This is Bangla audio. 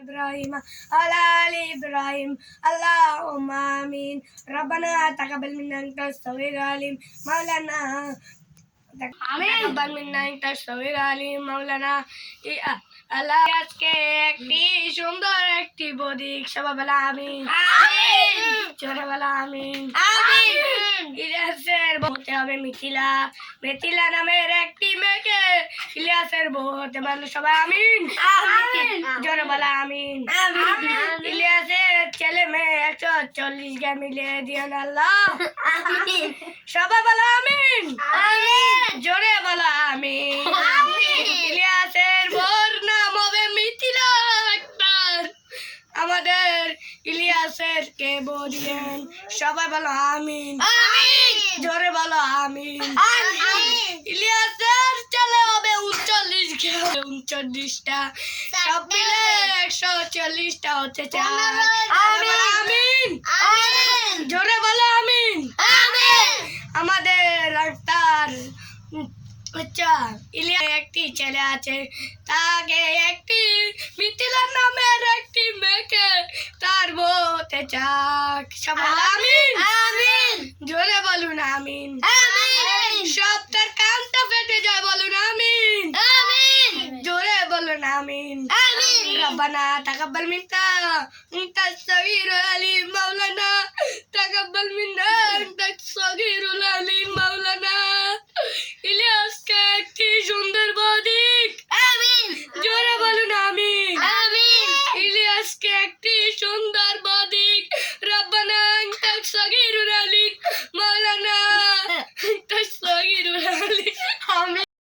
إبراهيم على آل إبراهيم اللهم آمين ربنا تقبل منا أنت السميع العليم مولانا تقبل منا أنت السميع العليم مولانا আল্লাহ আজকে একটি সুন্দর একটি বদিক সবাই বলা আমিন জোরে বলা আমিন ইলিয়াসের বউ হতে হবে মিথিলা মিথিলা নামের একটি মেয়েকে ইলিয়াসের বউ হতে পারলে সবাই আমিন জোরে বলা আমিন ইলিয়াসের ছেলে মেয়ে 140 কে মিলিয়ে দিও না আল্লাহ সবাই বলা আমিন জোরে বলা আমিন ইলিয়াসের বউর নাম হবে মিথিলা আক্তার আমাদের ইলিয়াসের কে বউ দিয়েন সবাই বলো আমিন জোরে বলো আমিন ইলিয়াসের ছেলে হবে 39টা সব মিলে 140টা হতে চায় আমিন জোরে বলো আমিন আমাদের আক্তার আচ্ছা ইলিয়াস একটি ছেলে আছে তাকে একটি মিথিলা নামের একটি মেয়েকে তার বউ হতে চাক সবাই আমিন জোরে বলুন আমিন সব তার কানটা ফেটে যায় বলুন আমিন জোরে বলুন আমিন রব্বানা তাকাব্বাল মিন্না আনতা সগীরুল আলিম মাওলানা তাকাব্বাল মিন্না আনতা সগীরুল আলিম মাওলানা ইলিয়াসকে একটি সুন্দর বদি